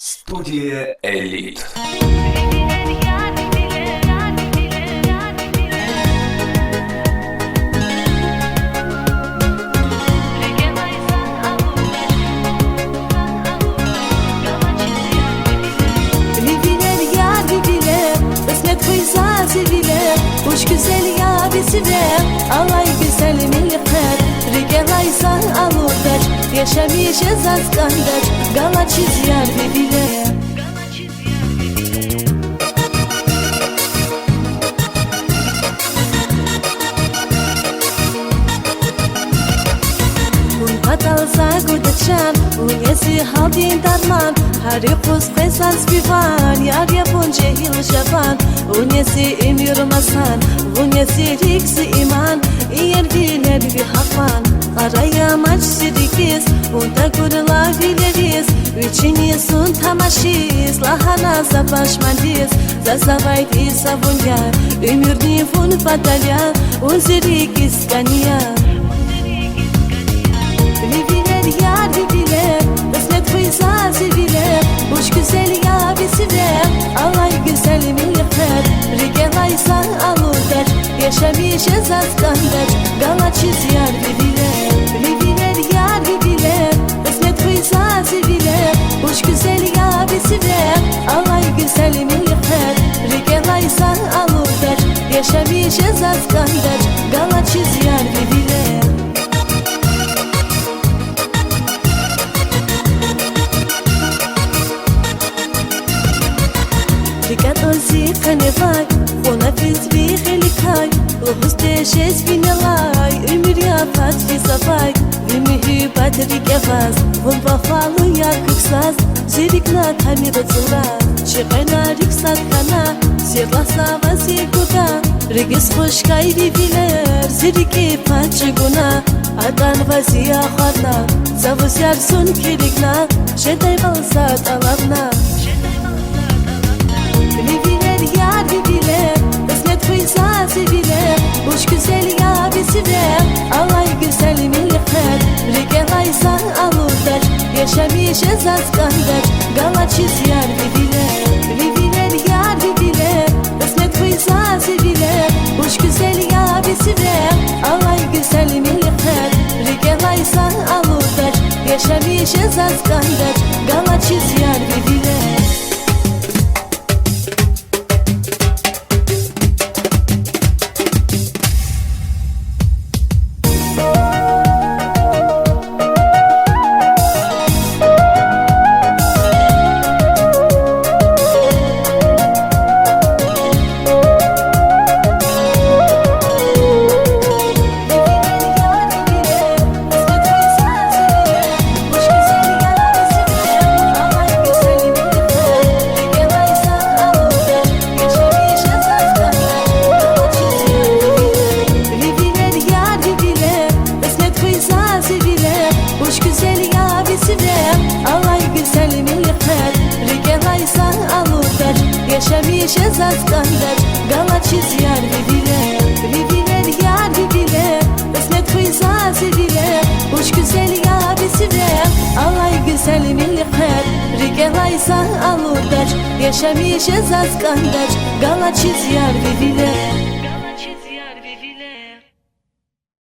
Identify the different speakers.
Speaker 1: Студия Элит.
Speaker 2: Hoş güzel yabisi ve alay güzel millet Rigelaysan alurdaç Yaşamışız az kandaç Gala çiz yar bebile Patalza gudachan Unyesi haldin darman Hari kuz kaysan spivan Yar yapun cehil javan Unyesi emir masan Unyesi riksi iman İyer giler bir hafan Araya maç sidikiz Unta kurla bileriz Üçini sun tamaşiz Lahana zapaşmandiz Zazavaydi savunyar Ömür nifun patalya Unzirik iskaniya Viviler yar viviler Kısmet fıysa seviler Hoş güzel yabisi ver Alay güzel milletler Rigelaysan alurdaç Yaşamışız az kandaç Gala çiz yar viviler Viviler yar viviler Kısmet fıysa seviler Hoş güzel yabisi ver Alay güzel milletler Rigelaysan alurdaç Yaşamışız az kandaç Gala çiz yar viviler Rigat ozi kanevay, ona fiz bir helikay Lohus teşes binelay, ömür yapat fizavay Ve mühibbat rigevaz, von vafalı yar kuksaz Zirikna tamir zıraz, çıkayna riksat kana Sirlah sava zirkuda, rigis hoşkay viviler Ziriki paçıguna, adan vaziya kharna Zavuz yarsun kirikna, şeday valsat alavna Viviler yar viviler Kısmet fıysa seviler Hoş güzel yabisi ver Alay güzel milletler Rigelaysan alurdaç Yaşamışız az kandaç Gala çiz yar viviler Viviler yar viviler Kısmet fıysa seviler Hoş güzel yabisi ver Alay güzel milletler Rigelaysan alurdaç Yaşamışız az kandaç Gala çiz yar viviler Yaşamışız az kandaç Gala çiz yar viviler Viviler yar viviler Kısmet fıysa seviler Hoş güzel yabisi ver Alay güzel milletler Rigelaysan alurdaç Yaşamışız az kandaç Gala çiz yar viviler